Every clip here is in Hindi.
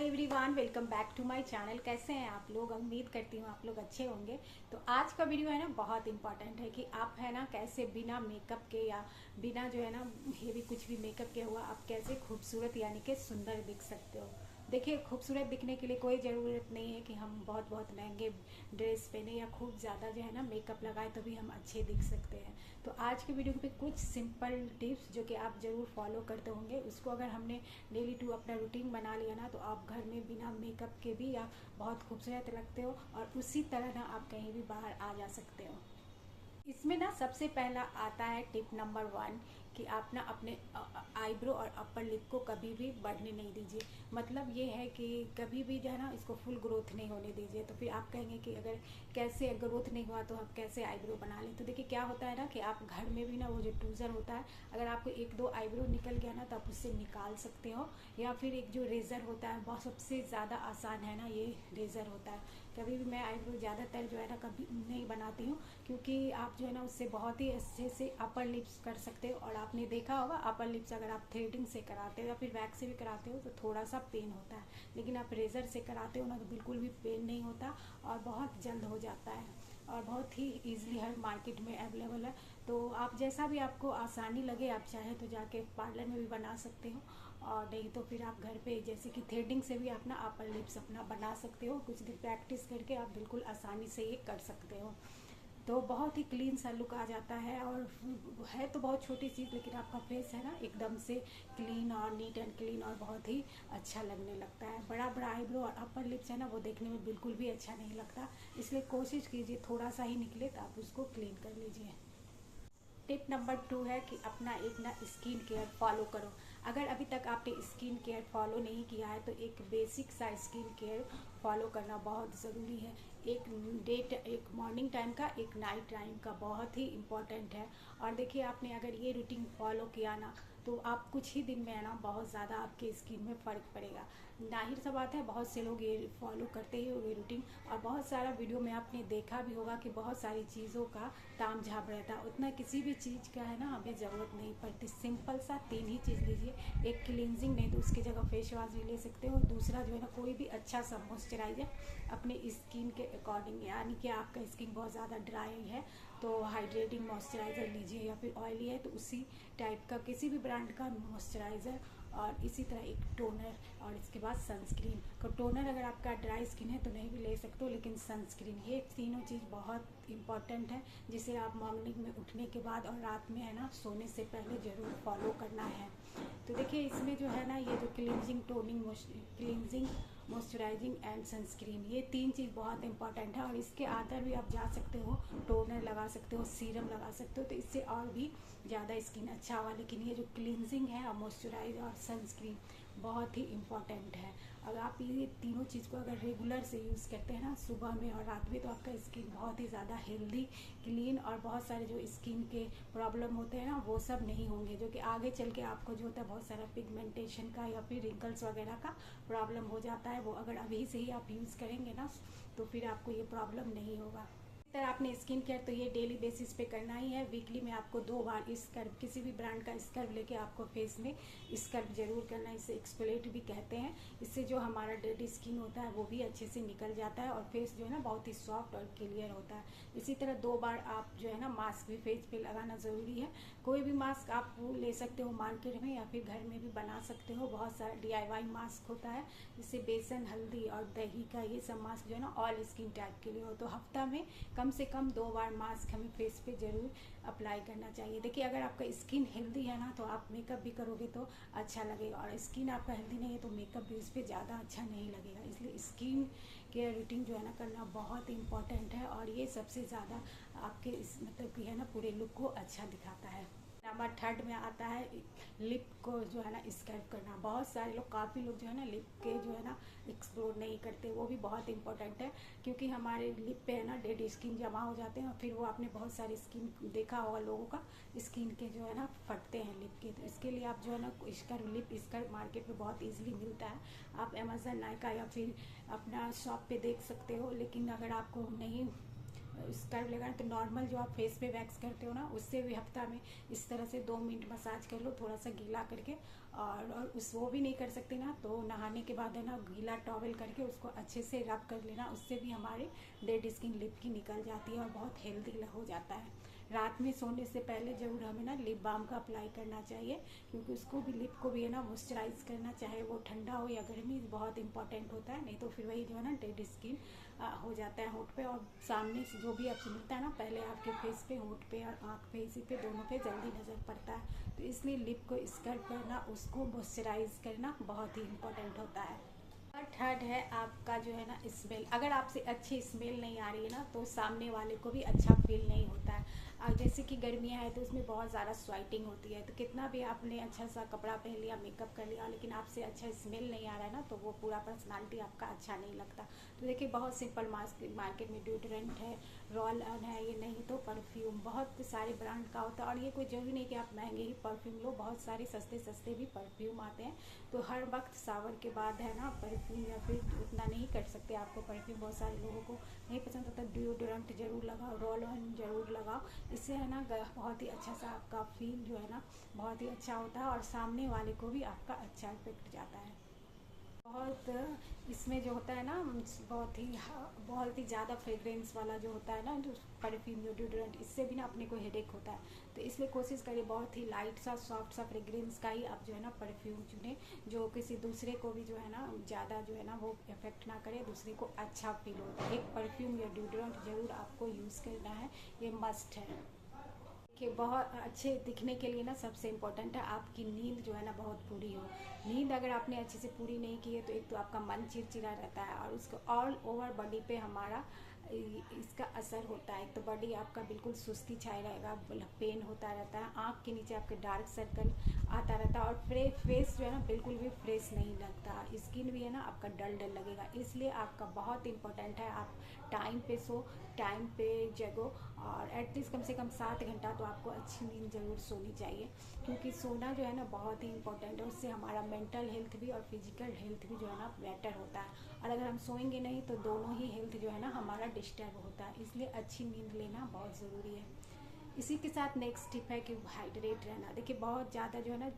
Everyone, welcome back to my channel. कैसे हैं आप लोग? उम्मीद करती हूँ आप लोग अच्छे होंगे। तो आज का वीडियो है ना बहुत इंपॉर्टेंट है कि आप है ना कैसे बिना मेकअप के या बिना जो है ना ये भी कुछ भी मेकअप के हुआ आप कैसे खूबसूरत यानी कि सुंदर दिख सकते हो। देखिए, खूबसूरत दिखने के लिए कोई ज़रूरत नहीं है कि हम बहुत बहुत महंगे ड्रेस पहने या खूब ज़्यादा जो है ना मेकअप लगाए तो भी हम अच्छे दिख सकते हैं। तो आज के वीडियो पे कुछ सिंपल टिप्स जो कि आप ज़रूर फॉलो करते होंगे, उसको अगर हमने डेली टू अपना रूटीन बना लिया ना तो आप घर में बिना मेकअप के भी या बहुत खूबसूरत लगते हो और उसी तरह ना आप कहीं भी बाहर आ जा सकते हो। इसमें ना सबसे पहला आता है टिप नंबर 1 कि आप ना अपने आईब्रो और अपर लिप को कभी भी बढ़ने नहीं दीजिए। मतलब ये है कि कभी भी जो है ना इसको फुल ग्रोथ नहीं होने दीजिए। तो फिर आप कहेंगे कि अगर कैसे ग्रोथ नहीं हुआ तो हम कैसे आईब्रो बना लें। तो देखिए क्या होता है ना कि आप घर में भी ना वो जो टूजर होता है, अगर आपको एक दो आईब्रो निकल गया ना तो आप उससे निकाल सकते हो, या फिर एक जो रेज़र होता है बहुत सबसे ज़्यादा आसान है ना ये रेज़र होता है। कभी भी मैं आईब्रो ज़्यादातर जो है ना कभी नहीं बनाती हूँ, क्योंकि आप जो है ना उससे बहुत ही अच्छे से अपर लिप्स कर सकते हो। और आपने देखा होगा अपर लिप्स अगर आप थ्रेडिंग से कराते हो या फिर वैक्स से भी कराते हो तो थोड़ा सा पेन होता है, लेकिन आप रेज़र से कराते हो ना तो बिल्कुल भी पेन नहीं होता और बहुत जल्द हो जाता है और बहुत ही ईजिली हर मार्केट में अवेलेबल है। तो आप जैसा भी आपको आसानी लगे आप चाहे तो जाके पार्लर में भी बना सकते हो, और नहीं तो फिर आप घर पे जैसे कि थ्रेडिंग से भी अपना अपर लिप्स अपना बना सकते हो। कुछ दिन प्रैक्टिस करके आप बिल्कुल आसानी से ये कर सकते हो। तो बहुत ही क्लीन सा लुक आ जाता है और है तो बहुत छोटी चीज़, लेकिन आपका फेस है ना एकदम से क्लीन और नीट एंड क्लीन और बहुत ही अच्छा लगने लगता है। बड़ा बड़ा आईब्रो और अपर लिप्स है ना वो देखने में बिल्कुल भी अच्छा नहीं लगता, इसलिए कोशिश कीजिए थोड़ा सा ही निकले तो आप उसको क्लीन कर लीजिए। टिप नंबर 2 है कि अपना एक ना स्किन केयर फॉलो करो। अगर अभी तक आपने स्किन केयर फॉलो नहीं किया है तो एक बेसिक सा स्किन केयर फॉलो करना बहुत ज़रूरी है। एक मॉर्निंग टाइम का, एक नाइट टाइम का बहुत ही इम्पॉर्टेंट है। और देखिए आपने अगर ये रूटीन फॉलो किया ना तो आप कुछ ही दिन में है ना बहुत ज़्यादा आपके स्किन में फ़र्क पड़ेगा। जाहिर सा बात है बहुत से लोग ये फॉलो करते ही होंगे रूटीन, और बहुत सारा वीडियो में आपने देखा भी होगा कि बहुत सारी चीज़ों का ताम झाम रहता है। उतना किसी भी चीज़ का है ना हमें ज़रूरत नहीं पड़ती। सिंपल सा 3 ही चीज़ लीजिए। एक क्लींजिंग, नहीं तो उसकी जगह फेस वॉश भी ले सकते हो। दूसरा जो है ना कोई भी अच्छा सा मॉइस्चराइजर अपने स्किन के अकॉर्डिंग, यानी कि आपका स्किन बहुत ज़्यादा ड्राई है तो हाइड्रेटिंग मॉइस्चराइज़र लीजिए, या फिर ऑयली है तो उसी टाइप का किसी भी ब्रांड का मॉइस्चराइज़र, और इसी तरह एक टोनर, और इसके बाद सनस्क्रीन। तो टोनर अगर आपका ड्राई स्किन है तो नहीं भी ले सकते हो, लेकिन सनस्क्रीन, ये तीनों चीज़ बहुत इंपॉर्टेंट है जिसे आप मॉर्निंग में उठने के बाद और रात में है ना सोने से पहले ज़रूर फॉलो करना है। तो देखिए इसमें जो है ना ये जो क्लींजिंग मॉइस्चराइजिंग एंड सनस्क्रीन, ये 3 चीज़ बहुत इंपॉर्टेंट है। और इसके आदर भी आप जा सकते हो, टोनर लगा सकते हो, सीरम लगा सकते हो, तो इससे और भी ज़्यादा स्किन अच्छा हुआ। लेकिन ये जो क्लींजिंग है और मॉइस्चराइज और सनस्क्रीन बहुत ही इम्पॉर्टेंट है। अगर आप ये तीनों चीज़ को अगर रेगुलर से यूज़ करते हैं ना सुबह में और रात में, तो आपका स्किन बहुत ही ज़्यादा हेल्दी, क्लीन, और बहुत सारे जो स्किन के प्रॉब्लम होते हैं ना वो सब नहीं होंगे, जो कि आगे चल के आपको जो होता है बहुत सारा पिगमेंटेशन का या फिर रिंकल्स वगैरह का प्रॉब्लम हो जाता है। वो अगर अभी से ही आप यूज़ करेंगे ना तो फिर आपको ये प्रॉब्लम नहीं होगा। तरह आपने स्किन केयर तो ये डेली बेसिस पे करना ही है। वीकली में आपको 2 बार स्क्रब, किसी भी ब्रांड का स्क्रब लेके आपको फेस में स्क्रब जरूर करना है। इसे एक्सफोलिएट भी कहते हैं। इससे जो हमारा डेड स्किन होता है वो भी अच्छे से निकल जाता है और फेस जो है ना बहुत ही सॉफ्ट और क्लियर होता है। इसी तरह 2 बार आप जो है ना मास्क भी फेस पे लगाना ज़रूरी है। कोई भी मास्क आप ले सकते हो मार्केट में, या फिर घर में भी बना सकते हो। बहुत सारा DIY मास्क होता है, जिससे बेसन, हल्दी और दही का ये सब मास्क जो है ना ऑल स्किन टाइप के लिए हो। तो हफ्ता में कम से कम 2 बार मास्क हमें फेस पे ज़रूर अप्लाई करना चाहिए। देखिए अगर आपका स्किन हेल्दी है ना तो आप मेकअप भी करोगे तो अच्छा लगेगा, और स्किन आपका हेल्दी नहीं है तो मेकअप भी उस पर ज़्यादा अच्छा नहीं लगेगा। इसलिए स्किन केयर रूटीन जो है ना करना बहुत इंपॉर्टेंट है, और ये सबसे ज़्यादा आपके मतलब कि है ना पूरे लुक को अच्छा दिखाता है। नंबर 3 में आता है लिप को जो है ना स्क्रब करना। बहुत सारे लोग, काफ़ी लोग जो है ना लिप के जो है ना एक्सप्लोर नहीं करते, वो भी बहुत इंपॉर्टेंट है। क्योंकि हमारे लिप पे है ना डेड स्किन जमा हो जाते हैं, और फिर वो आपने बहुत सारी स्किन देखा होगा लोगों का स्किन के जो है ना फटते हैं लिप के। तो इसके लिए आप जो है ना स्क्रब, लिप स्क्रब मार्केट में बहुत ईजिली मिलता है। आप अमेजन, नायका या फिर अपना शॉप पे देख सकते हो। लेकिन अगर आपको नहीं स्क्रब लगाना, तो नॉर्मल जो आप फेस पे वैक्स करते हो ना, उससे भी हफ्ता में इस तरह से 2 मिनट मसाज कर लो थोड़ा सा गीला करके। और उस वो भी नहीं कर सकते ना, तो नहाने के बाद है ना गीला टॉवल करके उसको अच्छे से रब कर लेना, उससे भी हमारी डेड स्किन लिप की निकल जाती है और बहुत हेल्दी हो जाता है। रात में सोने से पहले ज़रूर हमें ना लिप बाम का अप्लाई करना चाहिए, क्योंकि उसको भी, लिप को भी है ना मॉइस्चराइज करना, चाहे वो ठंडा हो या गर्मी, बहुत इंपॉर्टेंट होता है। नहीं तो फिर वही जो है ना डेड स्किन हो जाता है होंठ पे, और सामने से जो भी आपसे मिलता है ना, पहले आपके फेस पे, होंठ पे और आँख पे, इसी पे दोनों पे जल्दी नज़र पड़ता है। तो इसलिए लिप को स्क्रब करना, उसको मॉइस्चराइज करना बहुत ही इम्पोर्टेंट होता है। और थर्ड है आपका जो है ना स्मेल। अगर आपसे अच्छी स्मेल नहीं आ रही है ना, तो सामने वाले को भी अच्छा फील नहीं होता है। जैसे कि गर्मियाँ हैं तो उसमें बहुत ज़्यादा स्वेटिंग होती है, तो कितना भी आपने अच्छा सा कपड़ा पहन लिया, मेकअप कर लिया, लेकिन आपसे अच्छा स्मेल नहीं आ रहा है ना, तो वो पूरा पर्सनालिटी आपका अच्छा नहीं लगता। तो देखिए बहुत सिंपल मार्केट में डिओड्रेंट है, रोल ऑन है, ये नहीं तो परफ्यूम, बहुत सारे ब्रांड का होता है। और ये कोई जरूरी नहीं कि आप महंगे ही परफ्यूम लो, बहुत सारे सस्ते सस्ते भी परफ्यूम आते हैं। तो हर वक्त शावर के बाद है ना परफ्यूम, या फिर उतना नहीं कर सकते आपको परफ्यूम, बहुत सारे लोगों को नहीं पसंद होता, डिओड्रेंट जरूर लगाओ, रोल ऑन जरूर लगाओ। इससे है ना बहुत ही अच्छा सा आपका फील जो है ना बहुत ही अच्छा होता है, और सामने वाले को भी आपका अच्छा इफेक्ट जाता है। बहुत इसमें जो होता है ना, बहुत ही ज़्यादा फ्रेग्रेंस वाला जो होता है ना, जो परफ्यूम या डिओड्रेंट, इससे भी ना अपने को हेडेक होता है। तो इसलिए कोशिश करिए बहुत ही लाइट सा, सॉफ्ट सा फ्रेग्रेंस का ही आप जो है ना परफ्यूम चुने, जो किसी दूसरे को भी जो है ना ज़्यादा जो है ना वो इफेक्ट ना करे, दूसरे को अच्छा फील होता है। एक परफ्यूम या डिओड्रेंट जरूर आपको यूज़ करना है, ये मस्ट है। कि बहुत अच्छे दिखने के लिए ना सबसे इम्पोर्टेंट है आपकी नींद जो है ना बहुत पूरी हो। नींद अगर आपने अच्छे से पूरी नहीं की है, तो एक तो आपका मन चिड़चिड़ा रहता है, और उसको ऑल ओवर बॉडी पे हमारा इसका असर होता है। एक तो बॉडी आपका बिल्कुल सुस्ती छाए रहेगा, पेन होता रहता है, आँख के नीचे आपके डार्क सर्कल आता रहता है, और फेस जो है ना बिल्कुल भी फ्रेश नहीं लगता, स्किन भी है ना आपका डल डल लगेगा। इसलिए आपका बहुत इंपॉर्टेंट है आप टाइम पे सो, टाइम पे जगो, और एटलीस्ट कम से कम 7 घंटा तो आपको अच्छी नींद ज़रूर सोनी चाहिए, क्योंकि सोना जो है ना बहुत ही इंपॉर्टेंट है। उससे हमारा मेंटल हेल्थ भी और फिजिकल हेल्थ भी जो है ना बेटर होता है। और अगर हम सोएंगे नहीं तो दोनों ही हेल्थ जो है ना हमारा डिस्टर्ब होता है, इसलिए अच्छी नींद लेना बहुत ज़रूरी है। इसी के साथ नेक्स्ट टिप है कि हाइड्रेट रहना। देखिए बहुत ज़्यादा जो है ना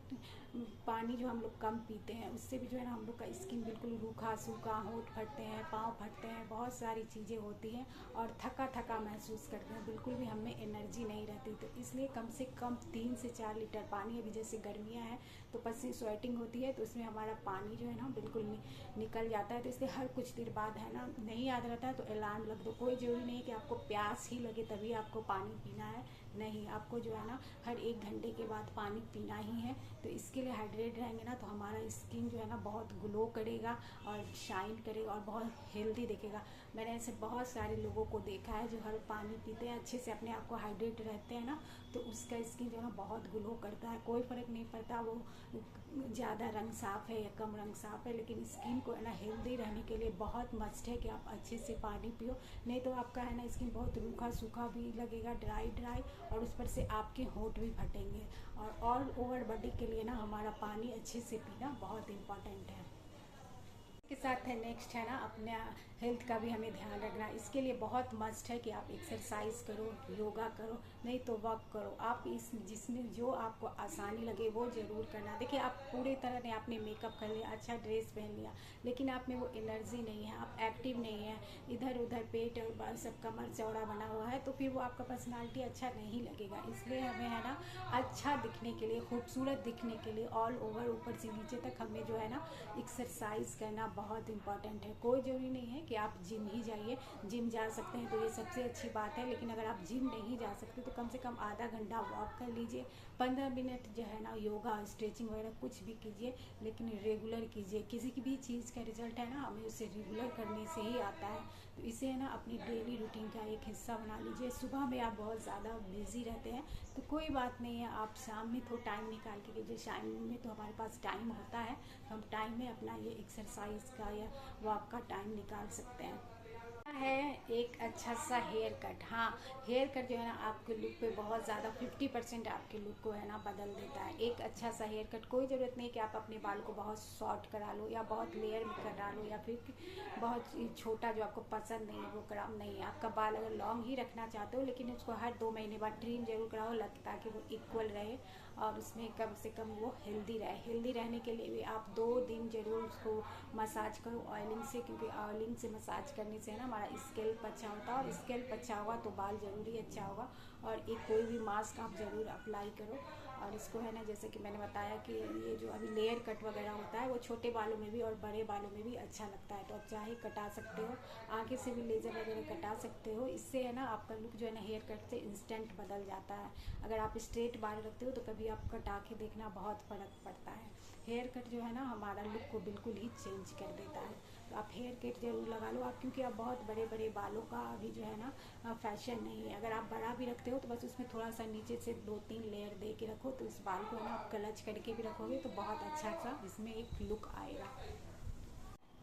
पानी जो हम लोग कम पीते हैं, उससे भी जो है ना हम लोग का स्किन बिल्कुल रूखा सूखा, होंठ फटते हैं, पाँव फटते हैं, बहुत सारी चीज़ें होती हैं, और थका थका महसूस करते हैं, बिल्कुल भी हमें एनर्जी नहीं रहती। तो इसलिए कम से कम 3 से 4 लीटर पानी, अभी जैसे गर्मियाँ हैं तो पसीने स्वेटिंग होती है, तो उसमें हमारा पानी जो है ना बिल्कुल निकल जाता है। तो इसलिए हर कुछ देर बाद है ना, नहीं याद रहता है तो अलार्म रख दो। कोई ज़रूरी नहीं है कि आपको प्यास ही लगे तभी आपको पानी पीना है, नहीं, आपको जो है ना हर 1 घंटे के बाद पानी पीना ही है। तो इसके लिए हाइड्रेट रहेंगे ना तो हमारा स्किन जो है ना बहुत ग्लो करेगा और शाइन करेगा और बहुत हेल्दी दिखेगा। मैंने ऐसे बहुत सारे लोगों को देखा है जो हर पानी पीते हैं, अच्छे से अपने आप को हाइड्रेट रहते हैं ना, तो उसका स्किन जो है ना बहुत ग्लो करता है। कोई फ़र्क नहीं पड़ता वो ज़्यादा रंग साफ़ है या कम रंग साफ़ है, लेकिन स्किन को है ना हेल्दी रहने के लिए बहुत मस्ट है कि आप अच्छे से पानी पियो। नहीं तो आपका है ना स्किन बहुत रूखा सूखा भी लगेगा, ड्राई ड्राई, और उस पर से आपके होंठ भी फटेंगे। और ऑल ओवर बॉडी के लिए ना हमारा पानी अच्छे से पीना बहुत इम्पॉर्टेंट है। के साथ है नेक्स्ट है ना अपने हेल्थ का भी हमें ध्यान रखना। इसके लिए बहुत मस्ट है कि आप एक्सरसाइज करो, योगा करो, नहीं तो वॉक करो। आप इस जिसमें जो आपको आसानी लगे वो ज़रूर करना। देखिए आप पूरे तरह ने आपने मेकअप कर लिया, अच्छा ड्रेस पहन लिया, लेकिन आप में वो एनर्जी नहीं है, आप एक्टिव नहीं है, इधर उधर पेट और सब कमर चौड़ा बना हुआ है, तो फिर वो आपका पर्सनालिटी अच्छा नहीं लगेगा। इसलिए हमें है ना अच्छा दिखने के लिए, खूबसूरत दिखने के लिए ऑल ओवर ऊपर से नीचे तक हमें जो है ना एक्सरसाइज करना बहुत इंपॉर्टेंट है। कोई ज़रूरी नहीं है कि आप जिम ही जाइए, जिम जा सकते हैं तो ये सबसे अच्छी बात है, लेकिन अगर आप जिम नहीं जा सकते तो कम से कम आधा घंटा वॉक कर लीजिए, 15 मिनट जो है ना योगा स्ट्रेचिंग वगैरह कुछ भी कीजिए, लेकिन रेगुलर कीजिए। किसी की भी चीज़ का रिजल्ट है ना हमें उसे रेगुलर करने से ही आता है। तो इसे है ना अपनी डेली रूटीन का एक हिस्सा बना लीजिए। सुबह में आप बहुत ज़्यादा बिजी रहते हैं तो कोई बात नहीं है, आप शाम में तो टाइम निकाल के कीजिए। शाम में तो हमारे पास टाइम होता है, हम टाइम में अपना ये एक्सरसाइज का या वॉक का टाइम निकाल सकते हैं। है एक अच्छा सा हेयर कट। हाँ, हेयर कट जो है ना आपके लुक पे बहुत ज़्यादा 50% आपके लुक को है ना बदल देता है। एक अच्छा सा हेयर कट, कोई ज़रूरत नहीं कि आप अपने बाल को बहुत शॉर्ट करा लो या बहुत लेयर में करा लो या फिर बहुत छोटा जो आपको पसंद नहीं है वो करा नहीं। आपका बाल अगर लॉन्ग ही रखना चाहते हो लेकिन उसको हर 2 महीने बाद ट्रिम जरूर कराओ ताकि वो इक्वल रहे और उसमें कम से कम वो हेल्दी रहे। हेल्दी रहने के लिए भी आप 2 दिन जरूर उसको मसाज करो ऑयलिंग से, क्योंकि ऑयलिंग से मसाज करने से है ना हमारा स्कैल्प अच्छा होता है और स्कैल्प अच्छा होगा तो बाल ज़रूर ही अच्छा होगा। और एक कोई भी मास्क आप ज़रूर अप्लाई करो। और इसको है ना जैसे कि मैंने बताया कि ये जो अभी लेयर कट वगैरह होता है वो छोटे बालों में भी और बड़े बालों में भी अच्छा लगता है, तो आप चाहे कटा सकते हो, आगे से भी लेज़र वगैरह कटा सकते हो। इससे है ना आपका लुक जो है ना हेयर कट से इंस्टेंट बदल जाता है। अगर आप स्ट्रेट बाल रखते हो तो कभी आप कटा के देखना, बहुत फ़र्क पड़ता है। हेयर कट जो है ना हमारा लुक को बिल्कुल ही चेंज कर देता है। तो आप हेयर कट जरूर लगा लो आप, क्योंकि आप बहुत बड़े बड़े बालों का अभी जो है ना फैशन नहीं है। अगर आप बड़ा भी रखते हो तो बस उसमें थोड़ा सा नीचे से 2-3 लेयर दे के रखो, तो इस बाल को है ना आप क्लच करके भी रखोगे तो बहुत अच्छा सा इसमें एक लुक आएगा।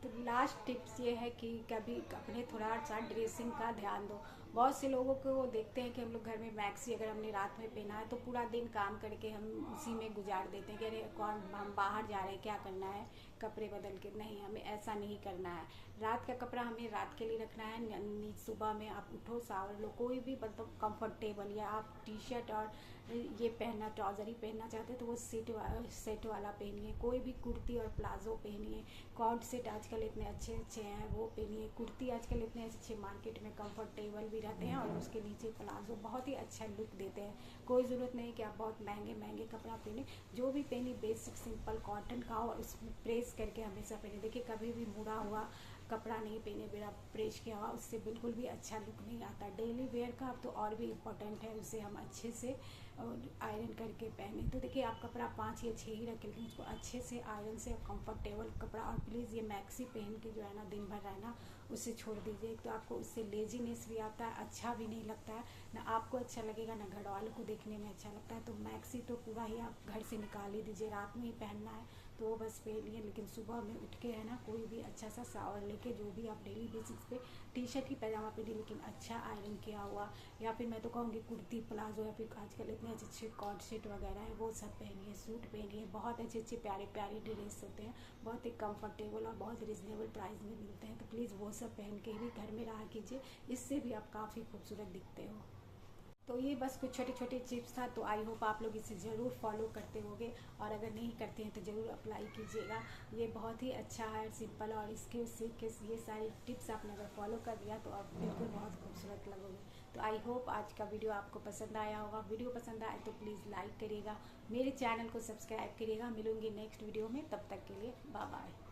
तो लास्ट टिप्स ये है कि कभी अपने थोड़ा सा ड्रेसिंग का ध्यान दो। बहुत से लोगों को वो देखते हैं कि हम लोग घर में मैक्सी अगर हमने रात में पहना है तो पूरा दिन काम करके हम उसी में गुजार देते हैं कि अरे कौन हम बाहर जा रहे हैं क्या करना है कपड़े बदल के। नहीं, हमें ऐसा नहीं करना है। रात का कपड़ा हमें रात के लिए रखना है। सुबह में आप उठो सावर लो, कोई भी मतलब कंफर्टेबल, या आप टी शर्ट और ये पहनना ट्राउज़र ही पहनना चाहते हैं तो वो सेट वाला पहनिए। कोई भी कुर्ती और प्लाजो पहनिए। कॉर्ड सेट आजकल इतने अच्छे अच्छे हैं वो पहनिए। कुर्ती आजकल इतने अच्छे मार्केट में कंफर्टेबल भी रहते हैं और उसके नीचे प्लाजो बहुत ही अच्छा लुक देते हैं। कोई ज़रूरत नहीं कि आप बहुत महंगे महंगे कपड़ा पहने। जो भी पहनी बेसिक सिंपल कॉटन का और उसमें प्रेस करके हमेशा पहने। देखिए कभी भी मुड़ा हुआ कपड़ा नहीं पहने बिना प्रेस किया हुआ, उससे बिल्कुल भी अच्छा लुक नहीं आता। डेली वेयर का अब तो और भी इम्पोर्टेंट है, उसे हम अच्छे से आयरन करके पहने। तो देखिए आप कपड़ा 5 या 6 ही रखें लेकिन उसको अच्छे से आयरन से कंफर्टेबल कपड़ा। और प्लीज़ ये मैक्सी पहन के जो है ना दिन भर रहना उसे छोड़ दीजिए। एक तो आपको उससे लेजीनेस भी आता है, अच्छा भी नहीं लगता है, ना आपको अच्छा लगेगा ना घर वालों को देखने में अच्छा लगता है। तो मैक्सी तो पूरा ही आप घर से निकाल ही दीजिए। रात में ही पहनना है तो वो बस पहनिए, लेकिन सुबह में उठ के है ना कोई भी अच्छा सा शावर लेके जो भी आप डेली बेसिक्स पे टी शर्ट ही पैजामा पहनिए लेकिन अच्छा आयरन किया हुआ, या फिर मैं तो कहूँगी कुर्ती प्लाजो, या फिर आजकल इतने अच्छे अच्छे कॉर्ड सेट वगैरह है वो सब पहनिए। सूट पहनिए, बहुत अच्छे अच्छे प्यारे प्यारे ड्रेस होते हैं, बहुत ही कंफर्टेबल और बहुत रिजनेबल प्राइस में मिलते हैं। तो प्लीज़ वो सब पहन के भी घर में रहा कीजिए, इससे भी आप काफ़ी खूबसूरत दिखते हो। तो ये बस कुछ छोटे छोटे टिप्स था, तो आई होप आप लोग इसे ज़रूर फॉलो करते होंगे, और अगर नहीं करते हैं तो ज़रूर अप्लाई कीजिएगा। ये बहुत ही अच्छा है, सिंपल, और इसके ये सारी टिप्स आपने अगर फॉलो कर लिया तो आप बिल्कुल बहुत खूबसूरत लगोगे। तो आई होप आज का वीडियो आपको पसंद आया होगा। वीडियो पसंद आए तो प्लीज़ लाइक करिएगा, मेरे चैनल को सब्सक्राइब करिएगा। मिलूंगी नेक्स्ट वीडियो में, तब तक के लिए बाय बाय।